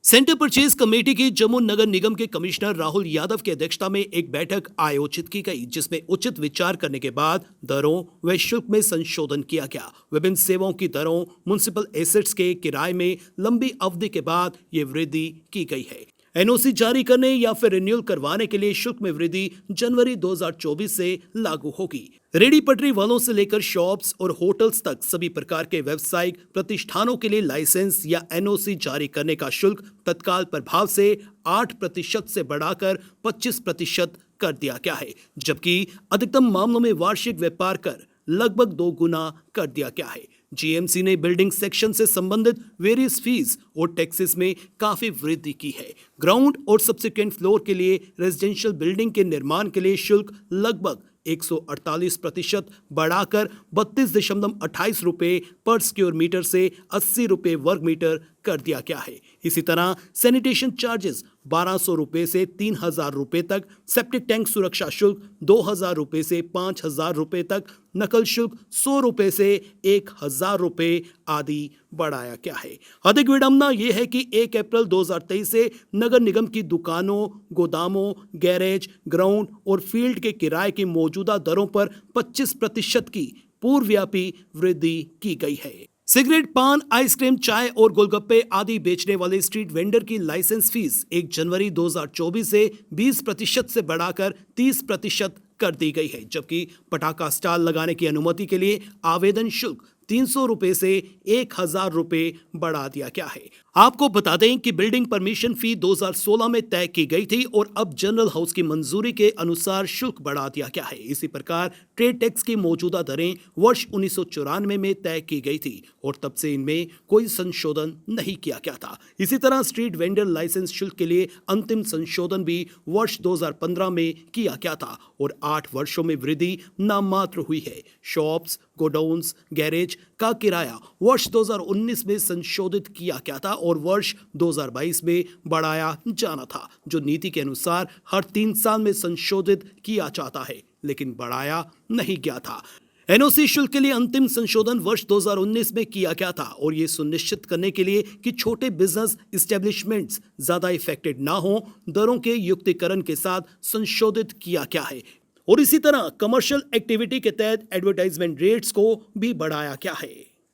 Centre purchase committee की जम्मू नगर निगम के commissioner Rahul Yadav की अध्यक्षता में एक बैठक आयोजित की गई, जिसमें उचित विचार करने के बाद दरों व शुल्क में संशोधन किया गया। विभिन्न सेवाओं की दरों, म्युनिसिपल एसेट्स के किराए में लंबी अवधि के बाद ये वृद्धि की गई है। एनओसी जारी करने या फिर रिन्यूअल करवाने के लिए शुल्क में वृद्धि जनवरी 2024 से लागू होगी। रेडी पटरी वालों से लेकर शॉप्स और होटल्स तक सभी प्रकार के व्यावसायिक प्रतिष्ठानों के लिए लाइसेंस या एनओसी जारी करने का शुल्क तत्काल प्रभाव से 8% से बढ़ाकर 25% कर दिया गया है, जबकि अधिकतम मामलों में वार्षिक व्यापार कर लगभग 2 गुना कर दिया गया है। जीएमसी ने बिल्डिंग सेक्शन से संबंधित वेरियस फीस और टैक्सेस में काफी वृद्धि की है। ग्राउंड और सब्सिक्वेंट फ्लोर के लिए रेजिडेंशियल बिल्डिंग के निर्माण के लिए शुल्क लगभग 148% बढ़ाकर 32.28 रुपए पर स्क्वायर मीटर से 80 रुपए वर्ग मीटर कर दिया गया है। इसी तरह सैनिटेशन चार्जेस 1200 रुपए से 3000 रुपए तक, सेप्टिक टैंक सुरक्षा शुल्क 2000 रुपए से 5000 रुपए तक, नकल शुल्क 100 रुपए से 1000 रुपए आदि बढ़ाया गया है। अधिक विडंबना यह है कि 1 अप्रैल 2023 से नगर निगम की दुकानों, गोदामों, गैरेज, ग्राउंड और फील्ड के किराए की मौजूदा दरों पर 25% की पूर्वव्यापी वृद्धि की गई है। सिगरेट, पान, आइसक्रीम, चाय और गोलगप्पे आदि बेचने वाले स्ट्रीट वेंडर की लाइसेंस फीस 1 जनवरी 2024 से 20% से बढ़ाकर 30% कर दी गई है, जबकि पटाखा स्टॉल लगाने की अनुमति के लिए आवेदन शुल्क 300 रुपए से 1000 रुपए बढ़ा दिया गया है। आपको बता दें कि बिल्डिंग परमिशन फी 2016 में तय की गई थी और अब जनरल हाउस की मंजूरी के अनुसार शुल्क बढ़ा दिया गया है। इसी प्रकार ट्रेड टैक्स की मौजूदा दरें वर्ष 1994 में तय की गई थी और तब से इनमें कोई संशोधन नहीं किया गया था। इसी तरह स्ट्रीट वेंडर लाइसेंस शुल्क के लिए अंतिम संशोधन भी वर्ष 2015 में किया गया था और 8 वर्षों में वृद्धि नाममात्र हुई है। शॉप्स, गोडाउन्स, गैरेज का किराया वर्ष 2019 में संशोधित किया गया था और वर्ष 2022 में बढ़ाया जाना था, जो नीति के अनुसार हर 3 साल में संशोधित किया जाता है, लेकिन बढ़ाया नहीं गया था। एनओसी शुल्क के लिए अंतिम संशोधन वर्ष 2019 में किया गया था और ये सुनिश्चित करने के लिए कि छोटे बिजनेस एस्टेब्लिशमेंट्स ज्यादा इफेक्टेड ना हो, दरों के युक्तिकरण के साथ संशोधित किया गया है। और इसी तरह कमर्शियल एक्टिविटी के तहत एडवर्टाइजमेंट रेट्स को भी बढ़ाया गया है।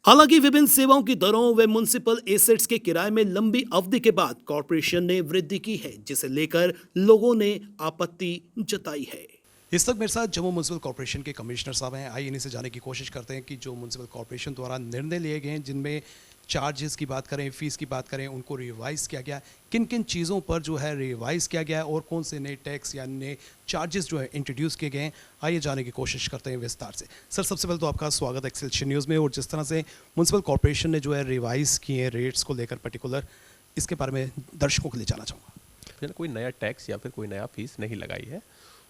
हालांकि विभिन्न सेवाओं की दरों व म्युनिसिपल एसेट्स के किराए में लंबी अवधि के बाद कॉर्पोरेशन ने वृद्धि की है, जिसे लेकर लोगों ने आपत्ति जताई है। इस तक मेरे साथ जम्मू म्यूनसिपल कॉर्पोरेशन के कमिश्नर साहब हैं। आइए इन्हीं से जाने की कोशिश करते हैं कि जो म्यूनसिपल कॉर्पोरेशन द्वारा निर्णय लिए गए हैं, जिनमें चार्जेस की बात करें, फीस की बात करें, उनको रिवाइज़ किया गया, किन किन चीज़ों पर जो है रिवाइज़ किया गया है और कौन से नए टैक्स या नए चार्जेस जो है इंट्रोड्यूस किए गए हैं। आइए जाने की कोशिश करते हैं विस्तार से। सर, सबसे पहले तो आपका स्वागत है एक्सेलशियन न्यूज़ में। और जिस तरह से म्यूनसिपल कॉर्पोरेशन ने जो है रिवाइज़ किए रेट्स को लेकर पर्टिकुलर, इसके बारे में दर्शकों के लिए जानना चाहूँगा। कोई नया टैक्स या फिर कोई नया फीस नहीं लगाई है,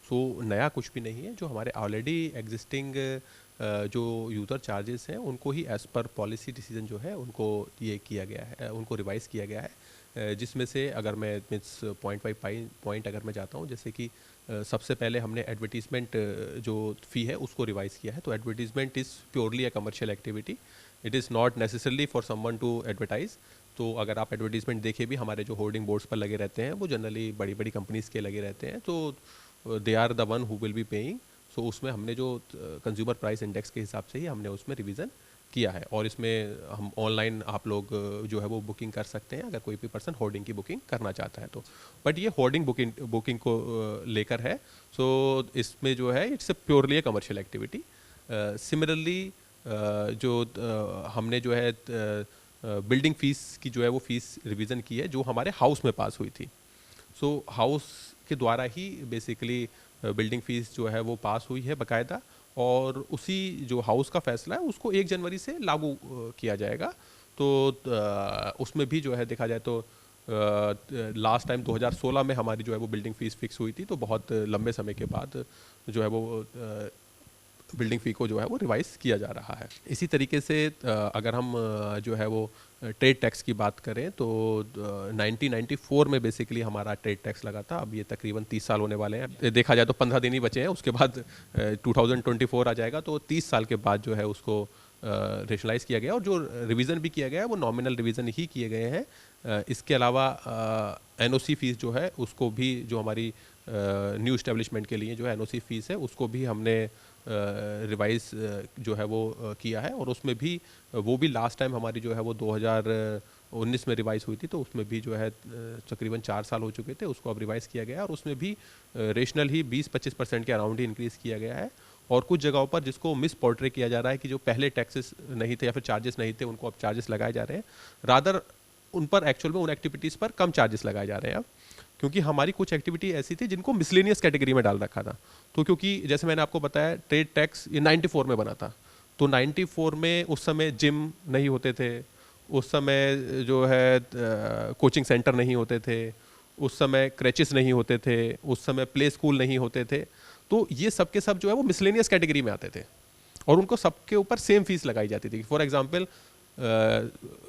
सो नया कुछ भी नहीं है। जो हमारे ऑलरेडी एग्जिस्टिंग जो यूज़र चार्जेस हैं उनको ही एज़ पर पॉलिसी डिसीजन जो है उनको ये किया गया है, उनको रिवाइज़ किया गया है। जिसमें से अगर मैं मीन्स पॉइंट अगर मैं जाता हूँ, जैसे कि सबसे पहले हमने एडवर्टीज़मेंट जो फ़ी है उसको रिवाइज़ किया है। तो advertisement is purely a commercial activity, it is not necessarily for someone to advertise. तो अगर आप एडवर्टीज़मेंट देखें भी, हमारे जो होर्डिंग बोर्ड्स पर लगे रहते हैं वो जनरली बड़ी बड़ी कंपनीज़ के लगे रहते हैं, तो they are the one who will be paying. So उसमें हमने जो कंज्यूमर प्राइस इंडेक्स के हिसाब से ही हमने उसमें रिवीजन किया है। और इसमें हम ऑनलाइन आप लोग जो है वो बुकिंग कर सकते हैं अगर कोई भी पर्सन होर्डिंग की बुकिंग करना चाहता है तो। बट ये होर्डिंग बुकिंग को लेकर है, सो इसमें जो है it's a purely A commercial activity. Similarly जो हमने जो है बिल्डिंग फीस की जो है वो फीस रिवीजन की है, जो हमारे हाउस में पास हुई थी। सो हाउस के द्वारा ही बेसिकली बिल्डिंग फीस जो है वो पास हुई है बाकायदा, और उसी जो हाउस का फैसला है उसको 1 जनवरी से लागू किया जाएगा। तो उसमें भी जो है देखा जाए तो लास्ट टाइम 2016 में हमारी जो है वो बिल्डिंग फीस फिक्स हुई थी, तो बहुत लंबे समय के बाद जो है वो बिल्डिंग फ़ी को जो है वो रिवाइज़ किया जा रहा है। इसी तरीके से अगर हम जो है वो ट्रेड टैक्स की बात करें तो 1994 में बेसिकली हमारा ट्रेड टैक्स लगा था। अब ये तकरीबन 30 साल होने वाले हैं। देखा जाए तो 15 दिन ही बचे हैं, उसके बाद 2024 आ जाएगा, तो 30 साल के बाद जो है उसको रेशनलाइज किया गया और जो रिवीजन भी किया गया है वो नॉमिनल रिवीजन ही किए गए हैं। इसके अलावा एनओसी फीस जो है उसको भी, जो हमारी न्यू इस्टेब्लिशमेंट के लिए जो है एनओसी फीस है उसको भी हमने रिवाइज जो है वो किया है, और उसमें भी वो भी लास्ट टाइम हमारी जो है वो 2019 में रिवाइज हुई थी, तो उसमें भी जो है तकरीबन 4 साल हो चुके थे, उसको अब रिवाइज किया गया है और उसमें भी रेशनल ही 20-25% के अराउंड ही इंक्रीज़ किया गया है। और कुछ जगहों पर जिसको मिस पोर्ट्रे किया जा रहा है कि जो पहले टैक्सेस नहीं थे या फिर चार्जेस नहीं थे उनको अब चार्जेस लगाए जा रहे हैं, रादर उन पर एक्चुअल में उन एक्टिविटीज़ पर कम चार्जेस लगाए जा रहे हैं अब, क्योंकि हमारी कुछ एक्टिविटी ऐसी थी जिनको मिसलेनियस कैटेगरी में डाल रखा था। तो क्योंकि जैसे मैंने आपको बताया ट्रेड टैक्स ये 94 में बना था, तो 94 में उस समय जिम नहीं होते थे, उस समय जो है कोचिंग सेंटर नहीं होते थे, उस समय क्रैचेस नहीं होते थे, उस समय प्ले स्कूल नहीं होते थे, तो ये सब के सब जो है वो मिसलेनियस कैटेगरी में आते थे और उनको सबके ऊपर सेम फीस लगाई जाती थी। फॉर एग्जांपल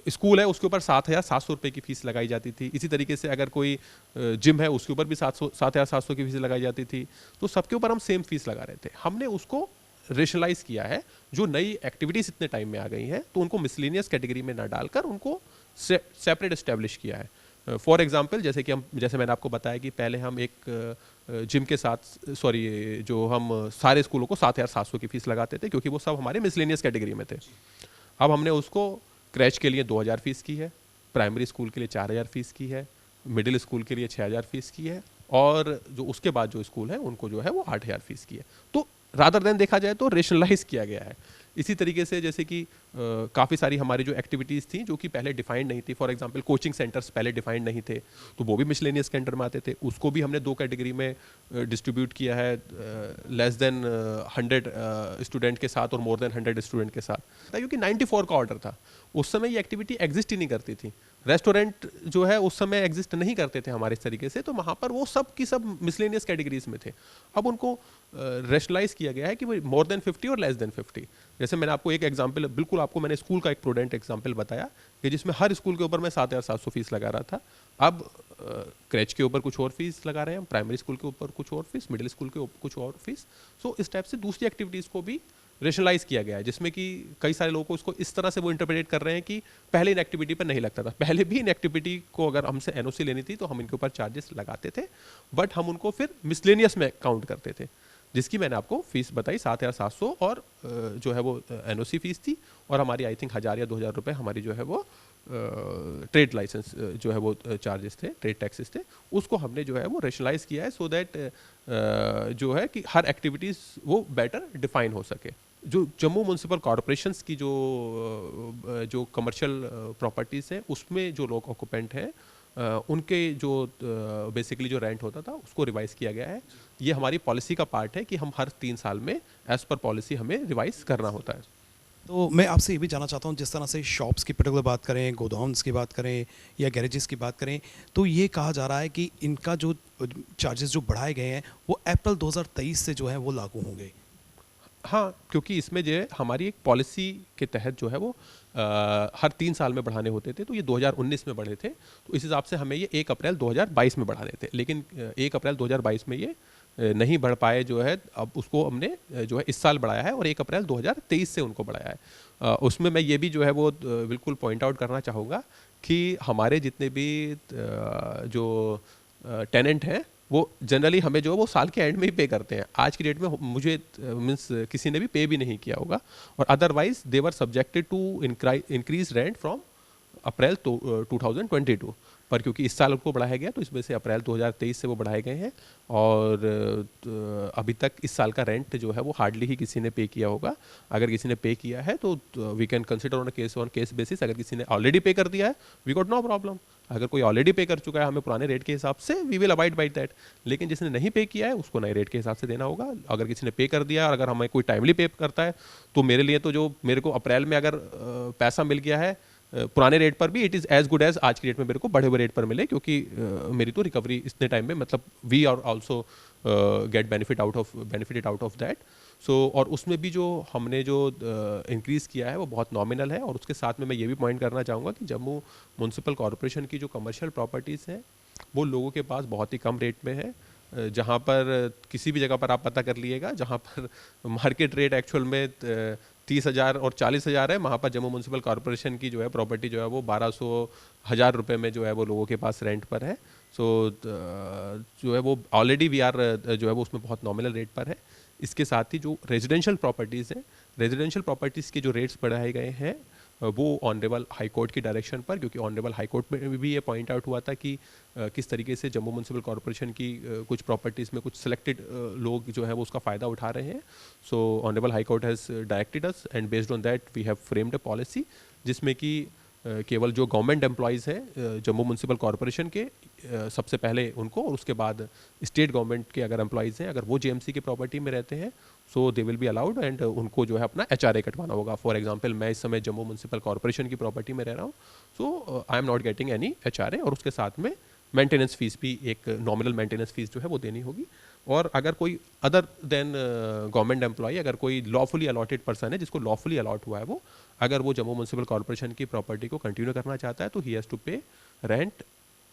स्कूल है उसके ऊपर 7,700 रुपये की फ़ीस लगाई जाती थी। इसी तरीके से अगर कोई जिम है उसके ऊपर भी 7,700 की फीस लगाई जाती थी, तो सबके ऊपर हम सेम फीस लगा रहे थे। हमने उसको रेशनलाइज किया है, जो नई एक्टिविटीज़ इतने टाइम में आ गई हैं तो उनको मिसलेनियस कैटेगरी में ना डालकर उनको सेपरेट इस्टेब्लिश किया है। फॉर एग्जांपल जैसे मैंने आपको बताया कि पहले हम एक जिम के साथ जो हम सारे स्कूलों को 7,700 की फीस लगाते थे क्योंकि वो सब हमारे मिसलेनियस कैटेगरी में थे। अब हमने उसको क्रैच के लिए 2,000 फीस की है, प्राइमरी स्कूल के लिए 4,000 फीस की है, मिडिल स्कूल के लिए 6,000 फीस की है, और जो उसके बाद जो स्कूल है उनको जो है वो 8,000 फीस की है। तो रादर देन देखा जाए तो रेशनलाइज किया गया है। इसी तरीके से जैसे कि काफ़ी सारी हमारी जो एक्टिविटीज़ थी जो कि पहले डिफाइंड नहीं थी, फॉर एग्जांपल कोचिंग सेंटर्स पहले डिफाइंड नहीं थे, तो वो भी मिसलेनियस के अंडर में आते थे, उसको भी हमने 2 कैटेगरी में डिस्ट्रीब्यूट किया है, लेस देन 100 स्टूडेंट के साथ और मोर देन 100 स्टूडेंट के साथ, क्योंकि 94 का ऑर्डर था, उस समय ये एक्टिविटी एग्जिस्ट ही नहीं करती थी। रेस्टोरेंट जो है उस समय एग्जिस्ट नहीं करते थे हमारे इस तरीके से, तो वहाँ पर वो सब की सब मिसलेनियस कैटेगरीज में थे। अब उनको रेशनलाइज किया गया है कि वो मोर देन 50 और लेस देन 50। जैसे मैंने आपको एक एग्जांपल, बिल्कुल आपको मैंने स्कूल का एक प्रोडेंट एग्जांपल बताया कि जिसमें हर स्कूल के ऊपर मैं 7,700 फीस लगा रहा था। अब क्रैच के ऊपर कुछ और फीस लगा रहे हैं, प्राइमरी स्कूल के ऊपर कुछ और फीस, मिडिल स्कूल के ऊपर कुछ और फीस। सो इस टाइप से दूसरी एक्टिविटीज़ को भी रेशनलाइज किया गया है, जिसमें कि कई सारे लोगों को इसको इस तरह से वो इंटरप्रेट कर रहे हैं कि पहले इन एक्टिविटी पर नहीं लगता था। पहले भी इन एक्टिविटी को अगर हमसे एनओसी लेनी थी तो हम इनके ऊपर चार्जेस लगाते थे, बट हम उनको फिर मिसलेनियस में काउंट करते थे, जिसकी मैंने आपको फीस बताई 7,700 और जो है वो एनओसी फीस थी, और हमारी आई थिंक 1,000 या 2,000 रुपये हमारी जो है वो ट्रेड लाइसेंस जो है वो चार्जेस थे, ट्रेड टैक्सेस थे, उसको हमने जो है वो रेशनलाइज किया है सो दैट जो है कि हर एक्टिविटीज़ वो बेटर डिफाइन हो सके। जो जम्मू म्यूनसिपल कॉरपोरेशंस की जो कमर्शियल प्रॉपर्टीज़ हैं उसमें जो लोग ऑक्यूपेंट हैं उनके जो बेसिकली जो रेंट होता था उसको रिवाइज़ किया गया है। ये हमारी पॉलिसी का पार्ट है कि हम हर 3 साल में एज़ पर पॉलिसी हमें रिवाइज करना होता है। तो मैं आपसे ये भी जानना चाहता हूँ, जिस तरह से शॉप्स की पर्टिकुलर बात करें, गोडाउन्स की बात करें या गैरेजेस की बात करें, तो ये कहा जा रहा है कि इनका जो चार्जेस जो बढ़ाए गए हैं वो अप्रैल 2023 से जो है वो लागू होंगे। हाँ, क्योंकि इसमें जो है हमारी एक पॉलिसी के तहत जो है वो हर 3 साल में बढ़ाने होते थे, तो ये 2019 में बढ़े थे, तो इस हिसाब से हमें ये 1 अप्रैल 2022 में बढ़ाने थे, लेकिन 1 अप्रैल 2022 में ये नहीं बढ़ पाए जो है, अब उसको हमने जो है इस साल बढ़ाया है और 1 अप्रैल 2023 से उनको बढ़ाया है। उसमें मैं ये भी जो है वो बिल्कुल पॉइंट आउट करना चाहूँगा कि हमारे जितने भी जो टेनेंट हैं वो जनरली हमें जो है वो साल के एंड में ही पे करते हैं। आज की डेट में मुझे मीन्स किसी ने भी पे भी नहीं किया होगा, और otherwise they were subjected to increase rent from April 2022, पर क्योंकि इस साल उनको बढ़ाया गया तो इस वजह से अप्रैल 2023 से वो बढ़ाए गए हैं, और अभी तक इस साल का रेंट जो है वो हार्डली ही किसी ने पे किया होगा। अगर किसी ने पे किया है तो we can consider on case basis. अगर किसी ने ऑलरेडी पे कर दिया है वी गॉट नो प्रॉब्लम। अगर कोई ऑलरेडी पे कर चुका है हमें पुराने रेट के हिसाब से we will abide by that, लेकिन जिसने नहीं पे किया है उसको नए रेट के हिसाब से देना होगा। अगर किसी ने पे कर दिया और अगर हमें कोई टाइमली पे करता है तो मेरे लिए तो जो मेरे को अप्रैल में अगर पैसा मिल गया है पुराने रेट पर भी, it is as good as आज की डेट में मेरे को बढ़े हुए रेट पर मिले, क्योंकि मेरी तो रिकवरी इतने टाइम में, मतलब we are also get benefited out of that. So और उसमें भी जो हमने जो इंक्रीज़ किया है वो बहुत नॉमिनल है, और उसके साथ में मैं ये भी पॉइंट करना चाहूँगा कि जम्मू म्यूनसिपल कॉरपोरेशन की जो कमर्शियल प्रॉपर्टीज़ हैं वो लोगों के पास बहुत ही कम रेट में है। जहाँ पर किसी भी जगह पर आप पता कर लीजिएगा जहाँ पर मार्केट रेट एक्चुअल में 30,000 और 40,000 है, वहाँ पर जम्मू म्यूनसिपल कॉरपोरेशन की जो है प्रॉपर्टी जो है वो 1200-1000 रुपये में जो है वो लोगों के पास रेंट पर है। सो जो है वो ऑलरेडी वी आर जो है वो उसमें बहुत नॉमिनल रेट पर है। इसके साथ ही जो रेजिडेंशियल प्रॉपर्टीज़ हैं, रेजिडेंशियल प्रॉपर्टीज़ के जो रेट्स बढ़ाए गए हैं वो ऑनरेबल हाई कोर्ट की डायरेक्शन पर, क्योंकि ऑनरेबल हाई कोर्ट में भी ये पॉइंट आउट हुआ था कि किस तरीके से जम्मू म्यूनसिपल कॉरपोरेशन की कुछ प्रॉपर्टीज़ में कुछ सिलेक्टेड लोग जो है वो उसका फ़ायदा उठा रहे हैं। So honourable high court has directed us and based on that we have framed a policy जिसमें कि केवल जो गवर्नमेंट एम्प्लॉयज़ हैं जम्मू म्यूनसिपल कॉरपोरेशन के सबसे पहले उनको, और उसके बाद स्टेट गवर्नमेंट के अगर एम्प्लॉयज़ हैं, अगर वो जेएमसी की प्रॉपर्टी में रहते हैं so they will be allowed and उनको जो है अपना एचआरए कटवाना होगा। फॉर एग्जांपल मैं इस समय जम्मू म्यूनसिपल कॉरपोरेशन की प्रॉपर्टी में रह रहा हूँ, so I am not getting any HRA, और उसके साथ में मेंटेनेंस फीस भी, एक नॉमिनल मेंटेनेंस फीस जो है वो देनी होगी। और अगर कोई अदर देन गवर्नमेंट एम्प्लॉय, अगर कोई लॉफुली अलॉटेड पर्सन है जिसको लॉफुली अलॉट हुआ है वो, अगर वो जम्मू म्यूनसिपल कॉरपोरेशन की प्रॉपर्टी को कंटिन्यू करना चाहता है तो he has to pay rent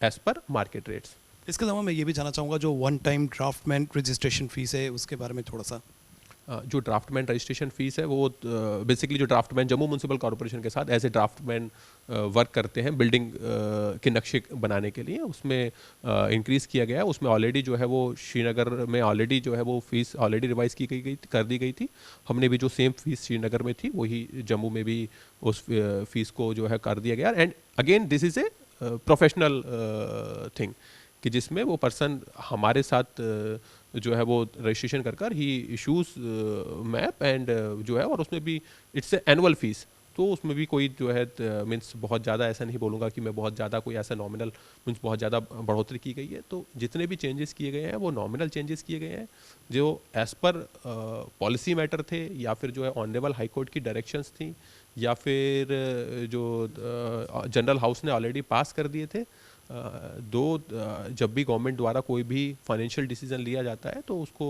as per market rates. इसके अलावा मैं ये भी जानना चाहूँगा जो one time draftsman registration fees है उसके बारे में थोड़ा सा। जो ड्राफ्टमैन रजिस्ट्रेशन फ़ीस है वो बेसिकली जो ड्राफ्टमैन जम्मू म्यूनसिपल कॉरपोरेशन के साथ एज ए ड्राफ्टमैन वर्क करते हैं बिल्डिंग के नक्शे बनाने के लिए, उसमें इंक्रीज़ किया गया है। उसमें ऑलरेडी जो है वो श्रीनगर में ऑलरेडी जो है वो फ़ीस ऑलरेडी रिवाइज़ कर दी गई थी। हमने भी जो सेम फीस श्रीनगर में थी वही जम्मू में भी उस फीस को जो है कर दिया गया। And again this is a professional thing कि जिसमें वो पर्सन हमारे साथ जो है वो रजिस्ट्रेशन कर ही इशूज़ मैप एंड जो है, और उसमें भी इट्स ए एनुअल फीस, तो उसमें भी कोई जो है मीन्स बहुत ज़्यादा ऐसा नहीं बोलूँगा कि मैं बहुत ज़्यादा कोई ऐसा नॉमिनल मीन्स बहुत ज़्यादा बढ़ोतरी की गई है। तो जितने भी चेंजेस किए गए हैं वो नॉमिनल चेंजेस किए गए हैं जो एज़ पर पॉलिसी मैटर थे, या फिर जो है ऑनरेबल हाई कोर्ट की डायरेक्शंस थी, या फिर जो जनरल हाउस ने ऑलरेडी पास कर दिए थे। जब भी गवर्नमेंट द्वारा कोई भी फाइनेंशियल डिसीजन लिया जाता है तो उसको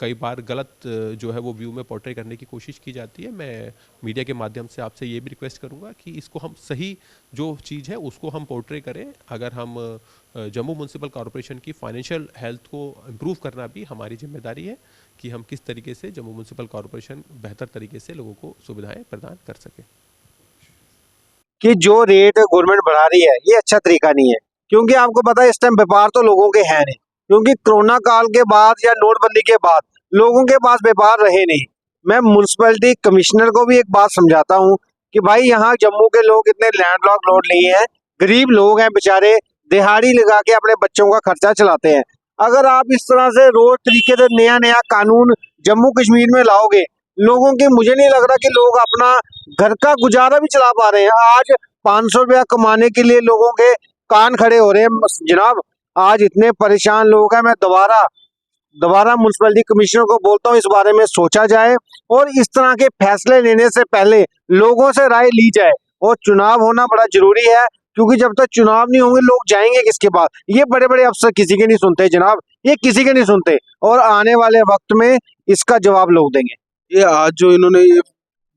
कई बार गलत जो है वो व्यू में पोर्ट्रे करने की कोशिश की जाती है। मैं मीडिया के माध्यम से आपसे ये भी रिक्वेस्ट करूंगा कि इसको हम सही जो चीज़ है उसको हम पोर्ट्रे करें। अगर हम जम्मू म्यूनसिपल कॉरपोरेशन की फाइनेंशियल हेल्थ को इम्प्रूव करना भी हमारी जिम्मेदारी है कि हम किस तरीके से जम्मू म्यूनसिपल कॉरपोरेशन बेहतर तरीके से लोगों को सुविधाएँ प्रदान कर सके। कि जो रेट गवर्नमेंट बढ़ा रही है ये अच्छा तरीका नहीं है, क्योंकि आपको पता है इस टाइम व्यापार तो लोगों के हैं नहीं, क्योंकि कोरोना काल के बाद या नोटबंदी के बाद लोगों के पास व्यापार रहे नहीं। मैं म्युनिसिपैलिटी कमिश्नर को भी एक बात समझाता हूँ कि भाई यहाँ जम्मू के लोग इतने लैंडलॉक लोड नहीं है, गरीब लोग हैं बेचारे, दिहाड़ी लगा के अपने बच्चों का खर्चा चलाते हैं। अगर आप इस तरह से रोज तरीके से नया नया कानून जम्मू कश्मीर में लाओगे लोगों के, मुझे नहीं लग रहा कि लोग अपना घर का गुजारा भी चला पा रहे हैं। आज 500 रुपया कमाने के लिए लोगों के कान खड़े हो रहे हैं जनाब। आज इतने परेशान लोग हैं। मैं दोबारा म्युनिसिपैलिटी कमिश्नर को बोलता हूँ इस बारे में सोचा जाए और इस तरह के फैसले लेने से पहले लोगों से राय ली जाए। और चुनाव होना बड़ा जरूरी है, क्योंकि जब तक चुनाव नहीं होंगे लोग जाएंगे किसके पास। ये बड़े बड़े अफसर किसी के नहीं सुनते जनाब, ये किसी के नहीं सुनते, और आने वाले वक्त में इसका जवाब लोग देंगे। ये आज जो इन्होंने ये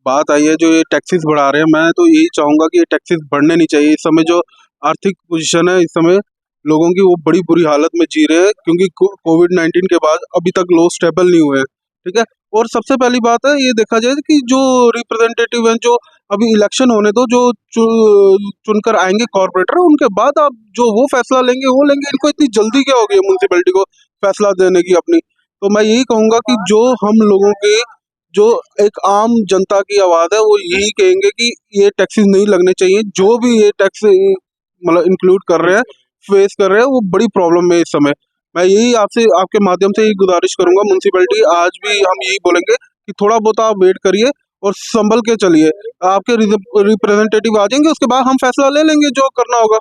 बात आई है, जो ये टैक्सेस बढ़ा रहे हैं, मैं तो यही चाहूँगा कि ये टैक्सेस बढ़ने नहीं चाहिए। इस समय जो आर्थिक पोजीशन है, इस समय लोगों की वो बड़ी बुरी हालत में जी रहे हैं, क्योंकि कोविड-19 के बाद अभी तक लोग स्टेबल नहीं हुए हैं, ठीक है। और सबसे पहली बात है ये देखा जाए कि जो रिप्रेजेंटेटिव हैं, जो अभी इलेक्शन होने दो, जो चुनकर आएंगे कॉर्पोरेटर, उनके बाद आप जो वो फैसला लेंगे वो लेंगे। इनको इतनी जल्दी क्या हो गई म्यूनसिपैलिटी को फैसला देने की अपनी। तो मैं यही कहूँगा कि जो हम लोगों के जो एक आम जनता की आवाज़ है वो यही कहेंगे कि ये टैक्सेस नहीं लगने चाहिए। जो भी ये टैक्स मतलब इंक्लूड कर रहे हैं, फेस कर रहे हैं, वो बड़ी प्रॉब्लम में इस समय। मैं यही आपसे आपके माध्यम से यही गुजारिश करूंगा, म्यूनसिपैलिटी आज भी हम यही बोलेंगे कि थोड़ा बहुत आप वेट करिए और संभल के चलिए। आपके रिप्रेजेंटेटिव आ जाएंगे, उसके बाद हम फैसला ले लेंगे जो करना होगा।